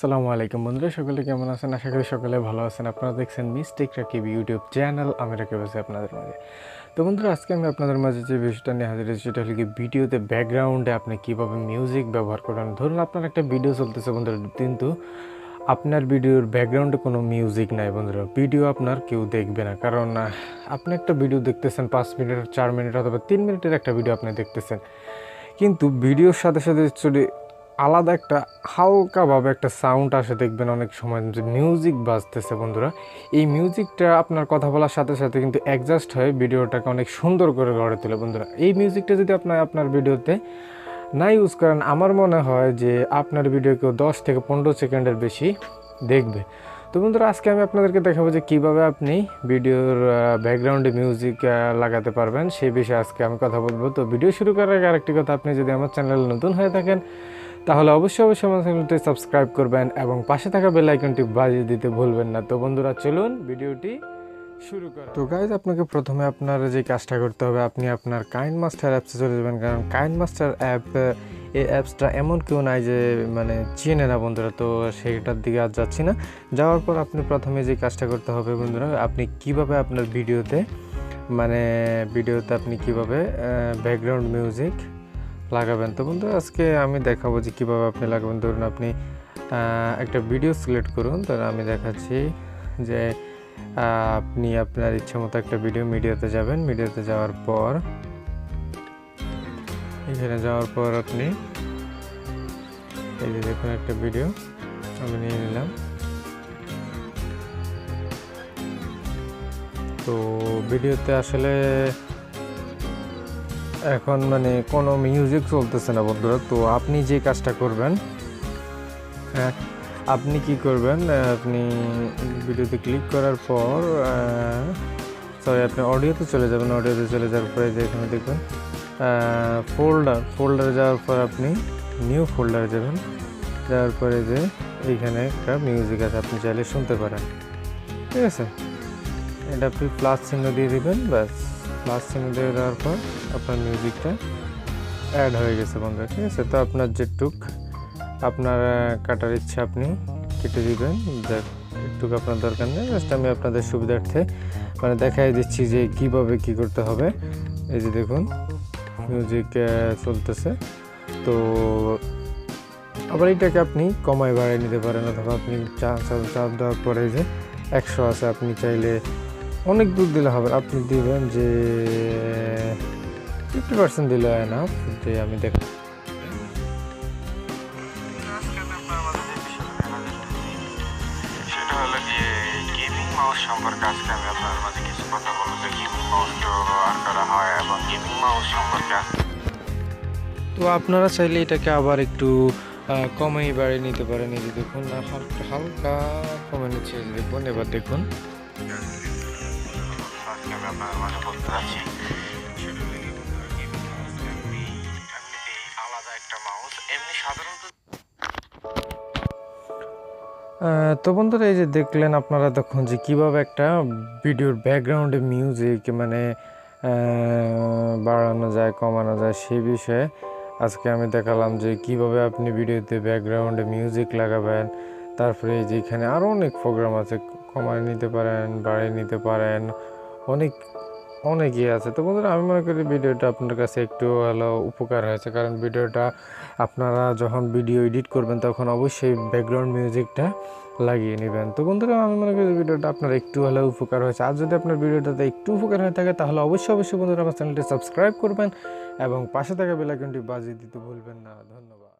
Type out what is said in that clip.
আসসালামু আলাইকুম বন্ধুরা, সকলে কেমন আছেন? আশা করি সকলে ভালো আছেন। আপনারা দেখছেন মিস্টেক রাকিব ইউটিউব চ্যানেল। আমি রাকিব আছি আপনাদের মাঝে। তো বন্ধুরা, আজকে আমি আপনাদের মাঝে যে বিষয়টা নিয়ে হাজির হয়েছি সেটা হলো কি, ভিডিওতে ব্যাকগ্রাউন্ডে আপনি কীভাবে মিউজিক ব্যবহার করেন। ধরুন আপনার একটা ভিডিও চলতেছে বন্ধুরা, কিন্তু আপনার ভিডিওর ব্যাকগ্রাউন্ডে কোনো মিউজিক নাই বন্ধুরা, ভিডিও আপনার কেউ দেখবে না। কারণ আপনি একটা ভিডিও দেখতেছেন 5 মিনিট, 4 মিনিট অথবা 3 মিনিটের একটা ভিডিও আপনি দেখতেছেন, কিন্তু ভিডিওর সাথে সাথে যদি আলাদা একটা হালকাভাবে একটা সাউন্ড আসে, দেখবেন অনেক সময় যে মিউজিক বাজতেছে বন্ধুরা, এই মিউজিকটা আপনার কথা বলার সাথে সাথে কিন্তু অ্যাডজাস্ট হয়ে ভিডিওটাকে অনেক সুন্দর করে গড়ে তোলে বন্ধুরা। এই মিউজিকটা যদি আপনার ভিডিওতে না ইউজ করেন, আমার মনে হয় যে আপনার ভিডিও কেউ 10 থেকে 15 সেকেন্ডের বেশি দেখবে। তো বন্ধুরা, আজকে আমি আপনাদেরকে দেখাবো যে কীভাবে আপনি ভিডিওর ব্যাকগ্রাউন্ডে মিউজিক লাগাতে পারবেন, সেই বিষয়ে আজকে আমি কথা বলবো। তো ভিডিও শুরু করার আগে আরেকটি কথা, আপনি যদি আমার চ্যানেলে নতুন হয়ে থাকেন তাহলে অবশ্যই আমার চ্যানেলটি সাবস্ক্রাইব করবেন এবং পাশে থাকা বেল আইকনটি বাজিয়ে দিতে ভুলবেন না। তো বন্ধুরা, চলুন ভিডিওটি শুরু করা। তো গাইজ, আপনাকে প্রথমে আপনার যে কাজটা করতে হবে, আপনি আপনার কাইনমাস্টার অ্যাপসে চলে যাবেন। কারণ কাইনমাস্টার অ্যাপ, এই অ্যাপসটা এমন কেউ নাই যে মানে চেনে না বন্ধুরা, তো সেইটার দিকে আর যাচ্ছি না। যাওয়ার পর আপনি প্রথমে যে কাজটা করতে হবে বন্ধুরা, আপনি কিভাবে আপনার ভিডিওতে আপনি কিভাবে ব্যাকগ্রাউন্ড মিউজিক লাগাবেন। তো বন্ধুরা, আজকে আমি দেখাবো যে কীভাবে আপনি লাগাবেন। ধরুন আপনি একটা ভিডিও সিলেক্ট করুন। ধরুন আমি দেখাচ্ছি যে আপনি আপনার ইচ্ছা মতো একটা মিডিয়াতে যাবেন। মিডিয়াতে যাওয়ার পর এখানে যাওয়ার পর আপনি এই যে দেখুন, একটা ভিডিও আমি নিয়ে নিলাম। তো ভিডিওতে আসলে এখন মানে কোনো মিউজিক চলতেছে না বন্ধুরা। তো আপনি যে কাজটা করবেন, আপনি কি করবেন, আপনি ভিডিওতে ক্লিক করার পর আপনি অডিওতে চলে যাবেন। অডিওতে চলে যাওয়ার পরে যে এখানে দেখবেন ফোল্ডারে যাওয়ার পর আপনি নিউ ফোল্ডারে যাবেন। যাওয়ার পরে যে এইখানে একটা মিউজিক আছে, আপনি চাইলে শুনতে পারেন। ঠিক আছে, এটা আপনি প্লাস চিহ্ন দিয়ে দিবেন। ব্যাস, প্লাস চিহ্ন দিয়ে দেওয়ার পর আপনার মিউজিকটা অ্যাড হয়ে গেছে বন্ধুরা। ঠিক আছে, তো আপনার যেটুক আপনার কাটার ইচ্ছা আপনি কেটে দিবেন, একটু আপনার দরকার নেই। জাস্ট আমি আপনাদের সুবিধার্থে মানে দেখাই দিচ্ছি যে কিভাবে কি করতে হবে। এই যে দেখুন, মিউজিক চলতেছে। তো আবার এটাকে আপনি কমায় বাড়ায় নিতে পারেন, অথবা আপনি চাপ দেওয়ার পরে যে 100 আছে, আপনি চাইলে অনেক দূর দিলে হবে। আপনি দিবেন যে 50% দিলে হয় না, যে আমি দেখ সম্পর্কে আজকে আমি আপনার মাঝে কিছু কথা বলবো যে গেমিং মাউস ব্যবহার করা হয় এবং গেমিং মাউস সম্পর্কে। তো আপনারা চাইলে এটাকে আবার একটু কমাই বাড়িয়ে নিতে পারেন। এই যে দেখুন, হালকা হালকা কমে নিচ্ছে। এই যে দেখুন, এবার দেখুন আজকে আমি আপনার মাঝে বলতে চাচ্ছি আলাদা একটা মাউস এমনি সাধারণত। তো বন্ধুরা, এই যে দেখলেন আপনারা তখন যে কীভাবে একটা ভিডিওর ব্যাকগ্রাউন্ডে মিউজিক মানে বাড়ানো যায়, কমানো যায়, সেই বিষয়ে আজকে আমি দেখালাম যে কিভাবে আপনি ভিডিওতে ব্যাকগ্রাউন্ডে মিউজিক লাগাবেন। তারপরে এই যে এখানে আরও অনেক প্রোগ্রাম আছে, কমায় নিতে পারেন, বাড়িয়ে নিতে পারেন, অনেকই আছে। তো বন্ধুরা, আমি মনে করি ভিডিওটা আপনার কাছে একটু হলো উপকার হয়েছে, কারণ ভিডিওটা আপনারা যখন ভিডিও এডিট করবেন তখন অবশ্যই ব্যাকগ্রাউন্ড মিউজিকটা লাগিয়ে নেবেন। তো বন্ধুরা, আমি মনে করি ভিডিওটা আপনার একটু হলেও উপকার হয়েছে। আর যদি আপনার ভিডিওটাতে একটু উপকার হয়ে থাকে তাহলে অবশ্যই বন্ধুরা আমার চ্যানেলটি সাবস্ক্রাইব করবেন এবং পাশে থাকা বেল আইকনটি বাজিয়ে দিতে ভুলবেন না। ধন্যবাদ।